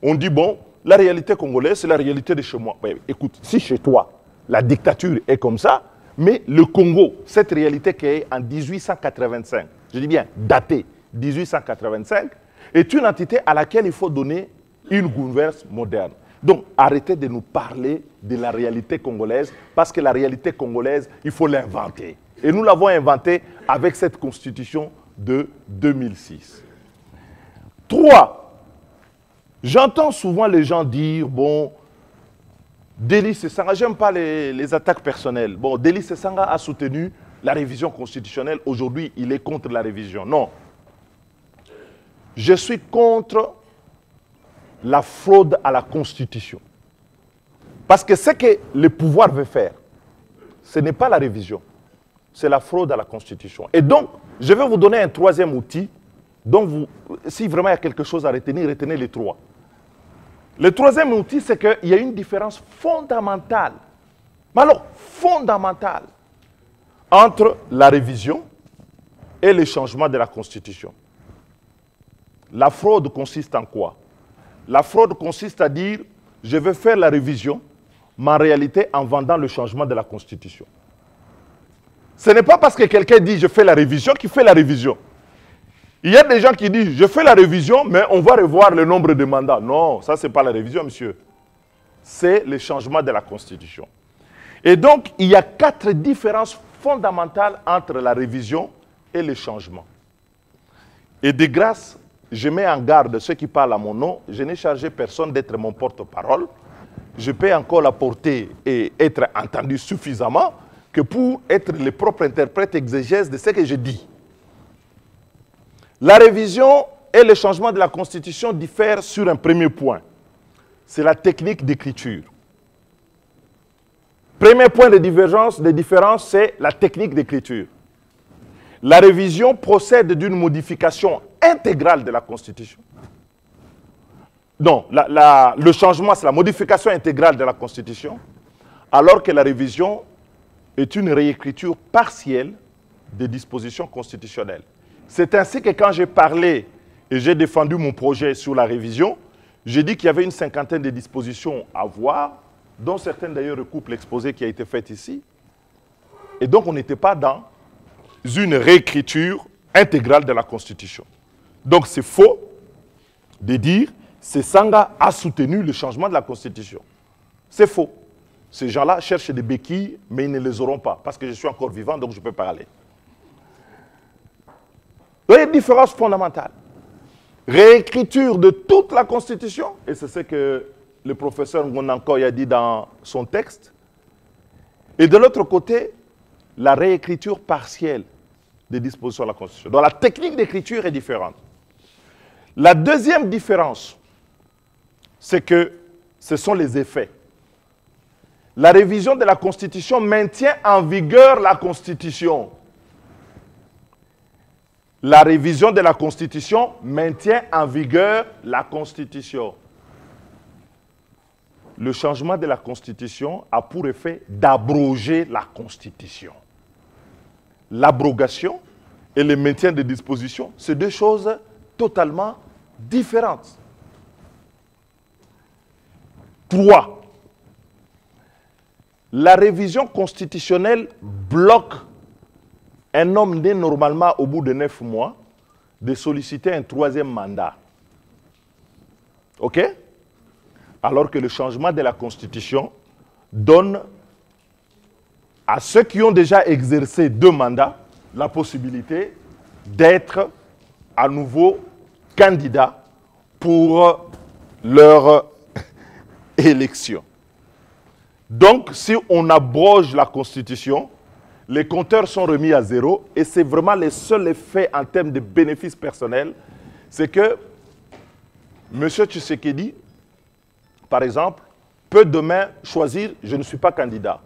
On dit, bon, la réalité congolaise, c'est la réalité de chez moi. Ouais, écoute, si chez toi, la dictature est comme ça, mais le Congo, cette réalité qui est en 1885, je dis bien datée 1885, est une entité à laquelle il faut donner une gouvernance moderne. Donc, arrêtez de nous parler de la réalité congolaise, parce que la réalité congolaise, il faut l'inventer. Et nous l'avons inventée avec cette constitution de 2006. 3. J'entends souvent les gens dire, bon, Délis Sesanga, j'aime pas les attaques personnelles. Bon, Délis Sesanga a soutenu la révision constitutionnelle. Aujourd'hui, il est contre la révision. Non. Je suis contre la fraude à la Constitution. Parce que ce que le pouvoir veut faire, ce n'est pas la révision. C'est la fraude à la Constitution. Et donc, je vais vous donner un troisième outil. Donc, si vraiment il y a quelque chose à retenir, retenez les trois. Le troisième outil, c'est qu'il y a une différence fondamentale, mais alors fondamentale, entre la révision et le changement de la Constitution. La fraude consiste en quoi? La fraude consiste à dire, je vais faire la révision, mais en réalité en vendant le changement de la Constitution. Ce n'est pas parce que quelqu'un dit, je fais la révision, qu'il fait la révision. Il y a des gens qui disent, je fais la révision, mais on va revoir le nombre de mandats. Non, ça, ce n'est pas la révision, monsieur. C'est le changement de la Constitution. Et donc, il y a 4 différences fondamentales entre la révision et le changement. Et de grâce, je mets en garde ceux qui parlent à mon nom. Je n'ai chargé personne d'être mon porte-parole. Je peux encore la porter et être entendu suffisamment que pour être le propre interprète exégèse de ce que je dis. La révision et le changement de la Constitution diffèrent sur un premier point. C'est la technique d'écriture. Premier point de différence, c'est la technique d'écriture. La révision procède d'une modification intégrale de la Constitution. Non, le changement, c'est la modification intégrale de la Constitution, alors que la révision est une réécriture partielle des dispositions constitutionnelles. C'est ainsi que quand j'ai parlé et j'ai défendu mon projet sur la révision, j'ai dit qu'il y avait une 50aine de dispositions à voir, dont certaines d'ailleurs recoupent l'exposé qui a été fait ici. Et donc on n'était pas dans une réécriture intégrale de la Constitution. Donc c'est faux de dire que Sesanga a soutenu le changement de la Constitution. C'est faux. Ces gens-là cherchent des béquilles, mais ils ne les auront pas, parce que je suis encore vivant, donc je peux parler. Il y a une différence fondamentale. Réécriture de toute la Constitution, et c'est ce que le professeur Ngonankoy a dit dans son texte. Et de l'autre côté, la réécriture partielle des dispositions de la Constitution. Donc la technique d'écriture est différente. La deuxième différence, c'est que ce sont les effets. La révision de la Constitution maintient en vigueur la Constitution. La révision de la Constitution maintient en vigueur la Constitution. Le changement de la Constitution a pour effet d'abroger la Constitution. L'abrogation et le maintien des dispositions, c'est deux choses totalement différentes. 3. La révision constitutionnelle bloque un homme né normalement au bout de 9 mois de solliciter un 3e mandat. OK? Alors que le changement de la Constitution donne à ceux qui ont déjà exercé 2 mandats la possibilité d'être à nouveau candidats pour leur élection. Donc, si on abroge la Constitution, les compteurs sont remis à 0 et c'est vraiment le seul effet en termes de bénéfices personnels, c'est que M. Tshisekedi, par exemple, peut demain choisir « je ne suis pas candidat ».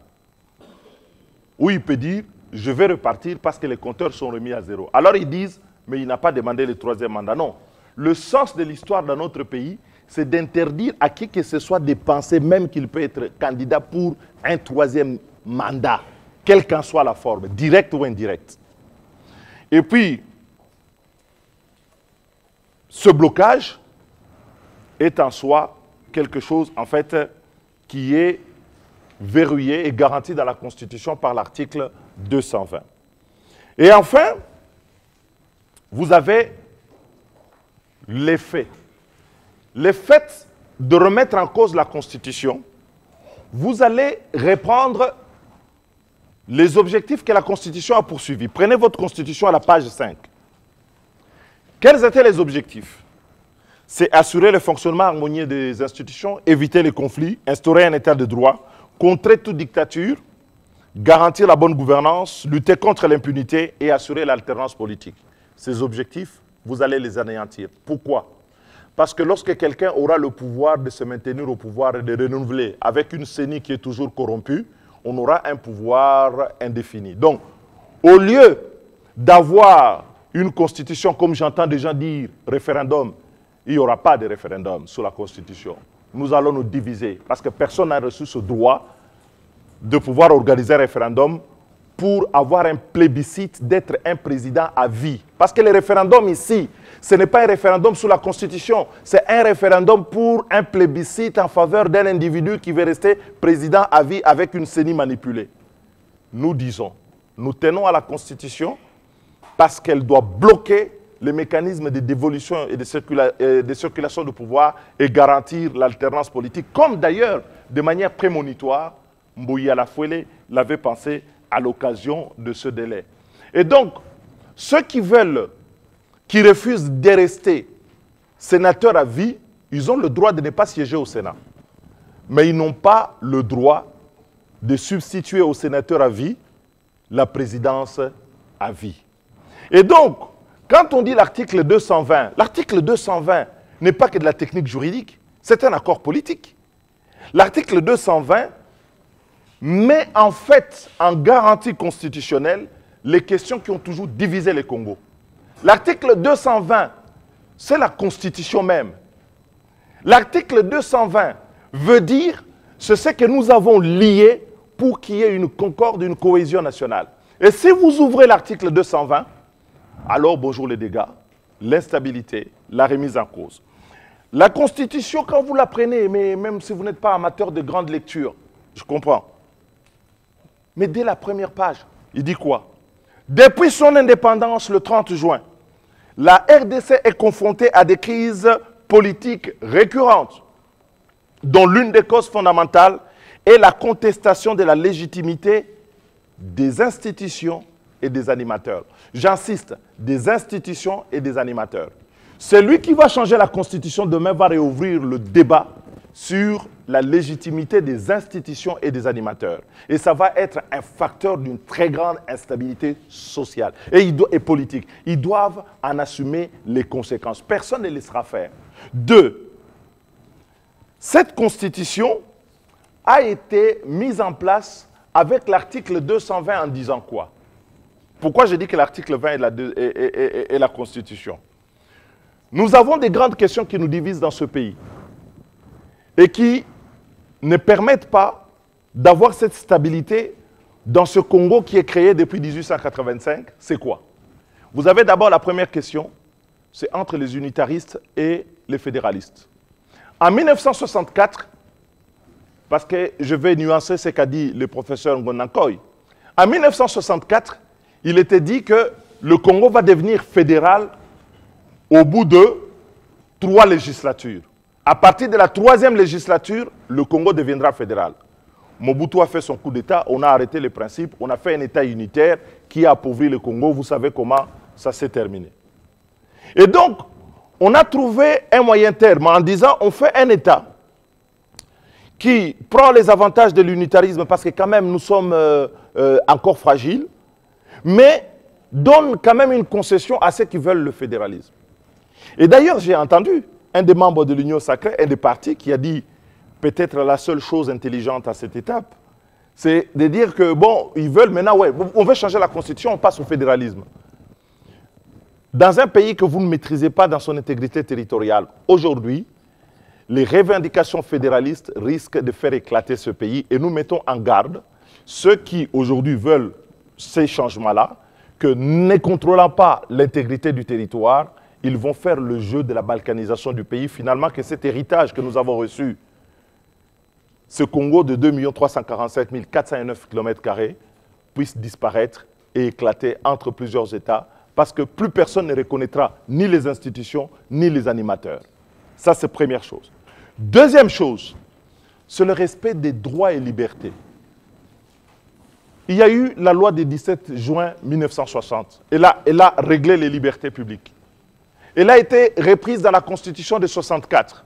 Ou il peut dire « je vais repartir parce que les compteurs sont remis à 0 ». Alors ils disent « mais il n'a pas demandé le 3e mandat ». Non. Le sens de l'histoire dans notre pays, c'est d'interdire à qui que ce soit de penser même qu'il peut être candidat pour un 3e mandat, quelle qu'en soit la forme, directe ou indirecte. Et puis, ce blocage est en soi quelque chose, en fait, qui est verrouillé et garanti dans la Constitution par l'article 220. Et enfin, vous avez les faits. Le fait de remettre en cause la Constitution, vous allez reprendre les objectifs que la Constitution a poursuivis. Prenez votre Constitution à la page 5. Quels étaient les objectifs? C'est assurer le fonctionnement harmonieux des institutions, éviter les conflits, instaurer un état de droit, contrer toute dictature, garantir la bonne gouvernance, lutter contre l'impunité et assurer l'alternance politique. Ces objectifs, vous allez les anéantir. Pourquoi? Parce que lorsque quelqu'un aura le pouvoir de se maintenir au pouvoir et de renouveler avec une CENI qui est toujours corrompue, on aura un pouvoir indéfini. Donc, au lieu d'avoir une constitution, comme j'entends des gens dire, référendum, il n'y aura pas de référendum sur la constitution. Nous allons nous diviser parce que personne n'a reçu ce droit de pouvoir organiser un référendum pour avoir un plébiscite d'être un président à vie. Parce que le référendum ici, ce n'est pas un référendum sur la Constitution, c'est un référendum pour un plébiscite en faveur d'un individu qui veut rester président à vie avec une CENI manipulée. Nous disons, nous tenons à la Constitution parce qu'elle doit bloquer les mécanismes de dévolution et de circulation de pouvoir et garantir l'alternance politique, comme d'ailleurs, de manière prémonitoire, Mboyi Alafuele l'avait pensé à l'occasion de ce délai. Et donc, ceux qui veulent, qui refusent de rester sénateurs à vie, ils ont le droit de ne pas siéger au Sénat. Mais ils n'ont pas le droit de substituer au sénateur à vie la présidence à vie. Et donc, quand on dit l'article 220, l'article 220 n'est pas que de la technique juridique, c'est un accord politique. L'article 220 met en fait en garantie constitutionnelle les questions qui ont toujours divisé le Congo. L'article 220, c'est la Constitution même. L'article 220 veut dire ce que nous avons lié pour qu'il y ait une concorde, une cohésion nationale. Et si vous ouvrez l'article 220, alors bonjour les dégâts, l'instabilité, la remise en cause. La Constitution, quand vous la prenez, mais même si vous n'êtes pas amateur de grande lecture, je comprends. Mais dès la première page, il dit quoi? Depuis son indépendance le 30 juin, la RDC est confrontée à des crises politiques récurrentes, dont l'une des causes fondamentales est la contestation de la légitimité des institutions et des animateurs. J'insiste, des institutions et des animateurs. Celui qui va changer la Constitution demain va réouvrir le débat sur la légitimité des institutions et des animateurs. Et ça va être un facteur d'une très grande instabilité sociale et politique. Ils doivent en assumer les conséquences. Personne ne les laissera faire. 2. Cette Constitution a été mise en place avec l'article 220 en disant quoi? Pourquoi je dis que l'article 20 est la Constitution? Nous avons des grandes questions qui nous divisent dans ce pays et qui ne permettent pas d'avoir cette stabilité dans ce Congo qui est créé depuis 1885. C'est quoi? Vous avez d'abord la première question, c'est entre les unitaristes et les fédéralistes. En 1964, parce que je vais nuancer ce qu'a dit le professeur Ngonankoy, en 1964, il était dit que le Congo va devenir fédéral au bout de 3 législatures. À partir de la 3e législature, le Congo deviendra fédéral. Mobutu a fait son coup d'État, on a arrêté les principes, on a fait un État unitaire qui a appauvri le Congo. Vous savez comment ça s'est terminé. Et donc, on a trouvé un moyen terme en disant on fait un État qui prend les avantages de l'unitarisme parce que quand même nous sommes encore fragiles, mais donne quand même une concession à ceux qui veulent le fédéralisme. Et d'ailleurs, j'ai entendu un des membres de l'Union sacrée, un des partis, qui a dit peut-être la seule chose intelligente à cette étape, c'est de dire que, bon, ils veulent maintenant, ouais, on veut changer la constitution, on passe au fédéralisme. Dans un pays que vous ne maîtrisez pas dans son intégrité territoriale, aujourd'hui, les revendications fédéralistes risquent de faire éclater ce pays et nous mettons en garde ceux qui aujourd'hui veulent ces changements-là, que ne contrôlant pas l'intégrité du territoire, ils vont faire le jeu de la balkanisation du pays. Finalement, que cet héritage que nous avons reçu, ce Congo de 2 347 409 km², puisse disparaître et éclater entre plusieurs États, parce que plus personne ne reconnaîtra ni les institutions, ni les animateurs. Ça, c'est première chose. Deuxième chose, c'est le respect des droits et libertés. Il y a eu la loi du 17 juin 1960. Elle a réglé les libertés publiques. Elle a été reprise dans la Constitution de 64.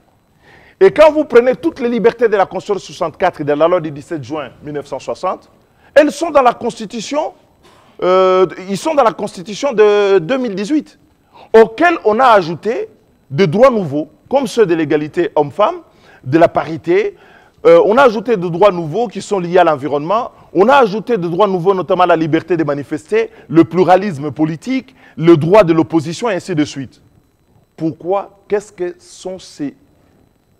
Et quand vous prenez toutes les libertés de la Constitution de 64 et de la loi du 17 juin 1960, elles sont dans la Constitution, ils sont dans la Constitution de 2018, auxquels on a ajouté des droits nouveaux, comme ceux de l'égalité homme-femme, de la parité. On a ajouté des droits nouveaux qui sont liés à l'environnement. On a ajouté des droits nouveaux, notamment la liberté de manifester, le pluralisme politique, le droit de l'opposition, et ainsi de suite. Pourquoi? Qu'est-ce que sont ces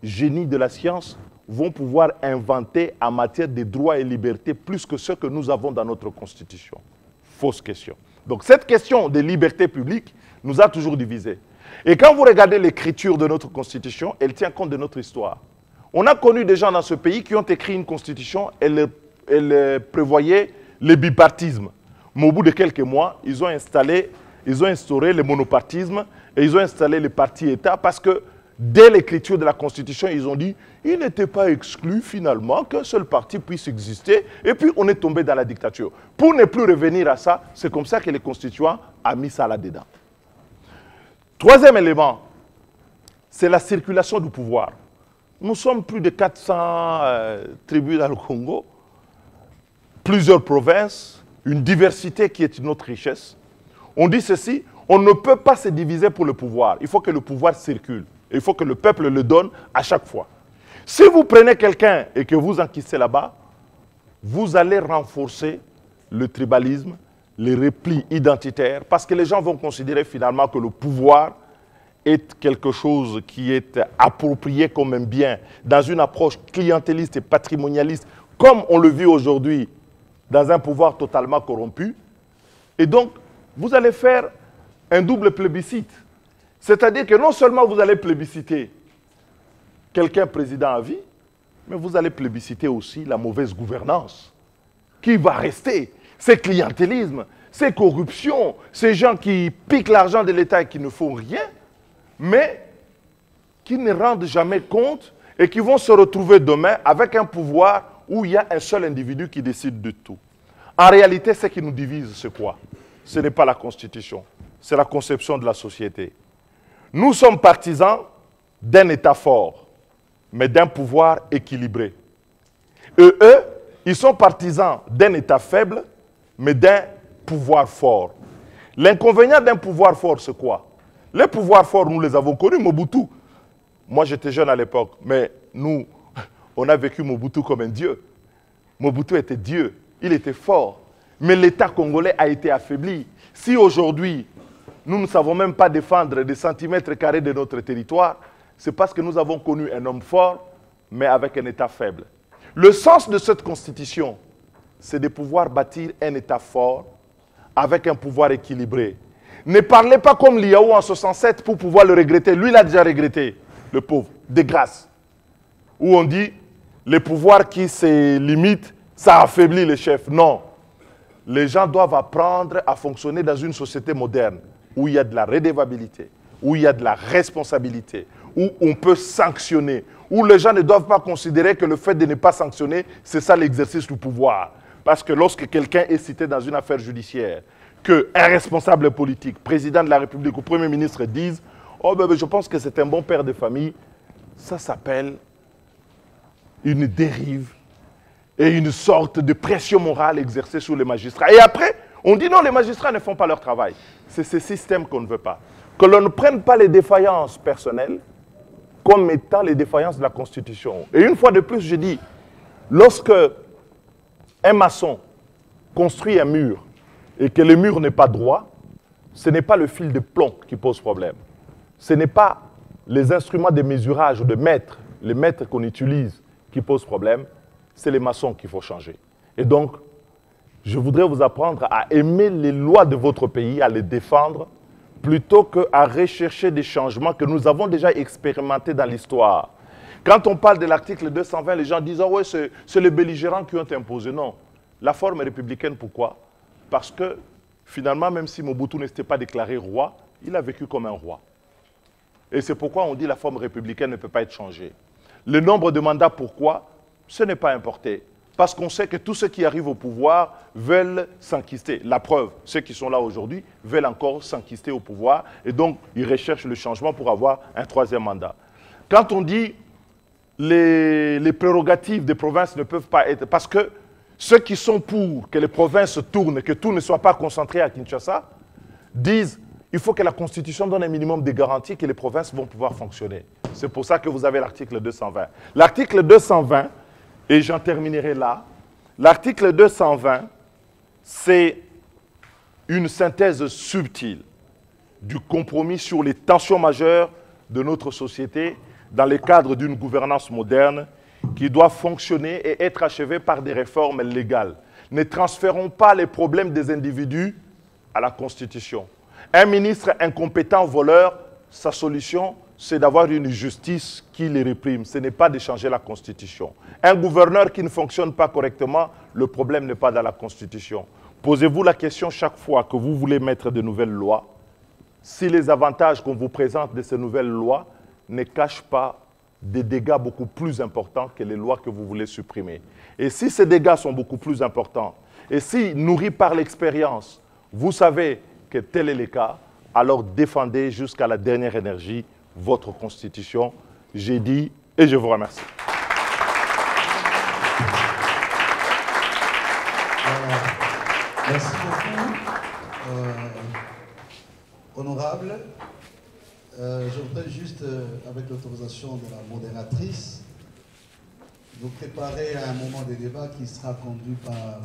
génies de la science vont pouvoir inventer en matière de droits et libertés plus que ce que nous avons dans notre Constitution? Fausse question. Donc cette question des libertés publiques nous a toujours divisés. Et quand vous regardez l'écriture de notre Constitution, elle tient compte de notre histoire. On a connu des gens dans ce pays qui ont écrit une Constitution, elle prévoyait le bipartisme. Mais au bout de quelques mois, ils ont instauré le monopartisme et ils ont installé les partis-États parce que dès l'écriture de la Constitution, ils ont dit il n'était pas exclu finalement qu'un seul parti puisse exister. Et puis on est tombé dans la dictature. Pour ne plus revenir à ça, c'est comme ça que les constituants ont mis ça là-dedans. Troisième élément, c'est la circulation du pouvoir. Nous sommes plus de 400 tribus dans le Congo, plusieurs provinces, une diversité qui est notre richesse. On dit ceci, on ne peut pas se diviser pour le pouvoir. Il faut que le pouvoir circule. Il faut que le peuple le donne à chaque fois. Si vous prenez quelqu'un et que vous enquistez là-bas, vous allez renforcer le tribalisme, les replis identitaires, parce que les gens vont considérer finalement que le pouvoir est quelque chose qui est approprié comme un bien dans une approche clientéliste et patrimonialiste, comme on le vit aujourd'hui dans un pouvoir totalement corrompu. Et donc, vous allez faire un double plébiscite. C'est-à-dire que non seulement vous allez plébisciter quelqu'un président à vie, mais vous allez plébisciter aussi la mauvaise gouvernance qui va rester. Ces clientélismes, ces corruptions, ces gens qui piquent l'argent de l'État et qui ne font rien, mais qui ne rendent jamais compte et qui vont se retrouver demain avec un pouvoir où il y a un seul individu qui décide de tout. En réalité, ce qui nous divise, c'est quoi? Ce n'est pas la Constitution, c'est la conception de la société. Nous sommes partisans d'un État fort, mais d'un pouvoir équilibré. Et eux, ils sont partisans d'un État faible, mais d'un pouvoir fort. L'inconvénient d'un pouvoir fort, c'est quoi? Les pouvoirs forts, nous les avons connus, Mobutu. Moi, j'étais jeune à l'époque, mais nous, on a vécu Mobutu comme un dieu. Mobutu était Dieu, il était fort. Mais l'État congolais a été affaibli. Si aujourd'hui, nous ne savons même pas défendre des centimètres carrés de notre territoire, c'est parce que nous avons connu un homme fort, mais avec un État faible. Le sens de cette constitution, c'est de pouvoir bâtir un État fort avec un pouvoir équilibré. Ne parlez pas comme Liao en 67 pour pouvoir le regretter. Lui, il a déjà regretté, le pauvre, de grâce. Où on dit, les pouvoirs qui se limitent, ça affaiblit les chefs. Non. Les gens doivent apprendre à fonctionner dans une société moderne, où il y a de la redevabilité, où il y a de la responsabilité, où on peut sanctionner, où les gens ne doivent pas considérer que le fait de ne pas sanctionner, c'est ça l'exercice du pouvoir. Parce que lorsque quelqu'un est cité dans une affaire judiciaire, qu'un responsable politique, président de la République ou Premier ministre disent « Oh, ben, je pense que c'est un bon père de famille », ça s'appelle une dérive et une sorte de pression morale exercée sur les magistrats. Et après, on dit non, les magistrats ne font pas leur travail. C'est ce système qu'on ne veut pas. Que l'on ne prenne pas les défaillances personnelles comme étant les défaillances de la Constitution. Et une fois de plus, je dis, lorsque un maçon construit un mur et que le mur n'est pas droit, ce n'est pas le fil de plomb qui pose problème. Ce n'est pas les instruments de mesurage ou de mètres, les mètres qu'on utilise qui posent problème, c'est les maçons qu'il faut changer. Et donc, je voudrais vous apprendre à aimer les lois de votre pays, à les défendre, plutôt qu'à rechercher des changements que nous avons déjà expérimentés dans l'histoire. Quand on parle de l'article 220, les gens disent « Ah ouais, c'est les belligérants qui ont imposé ». Non. La forme républicaine, pourquoi? Parce que, finalement, même si Mobutu n'était pas déclaré roi, il a vécu comme un roi. Et c'est pourquoi on dit que la forme républicaine ne peut pas être changée. Le nombre de mandats, pourquoi? Ce n'est pas importé. Parce qu'on sait que tous ceux qui arrivent au pouvoir veulent s'enquister. La preuve, ceux qui sont là aujourd'hui veulent encore s'enquister au pouvoir. Et donc, ils recherchent le changement pour avoir un troisième mandat. Quand on dit les prérogatives des provinces ne peuvent pas être... Parce que ceux qui sont pour que les provinces tournent, que tout ne soit pas concentré à Kinshasa, disent il faut que la Constitution donne un minimum de garanties que les provinces vont pouvoir fonctionner. C'est pour ça que vous avez l'article 220. L'article 220, et j'en terminerai là, l'article 220, c'est une synthèse subtile du compromis sur les tensions majeures de notre société dans le cadre d'une gouvernance moderne qui doit fonctionner et être achevée par des réformes légales. Ne transférons pas les problèmes des individus à la Constitution. Un ministre incompétent, voleur, sa solution, c'est d'avoir une justice qui les réprime. Ce n'est pas de changer la Constitution. Un gouverneur qui ne fonctionne pas correctement, le problème n'est pas dans la Constitution. Posez-vous la question chaque fois que vous voulez mettre de nouvelles lois, si les avantages qu'on vous présente de ces nouvelles lois ne cachent pas des dégâts beaucoup plus importants que les lois que vous voulez supprimer. Et si ces dégâts sont beaucoup plus importants, et si, nourris par l'expérience, vous savez que tel est le cas, alors défendez jusqu'à la dernière énergie votre Constitution. J'ai dit et je vous remercie. Merci beaucoup, honorable. Je voudrais juste, avec l'autorisation de la modératrice, vous préparer à un moment de débat qui sera conduit par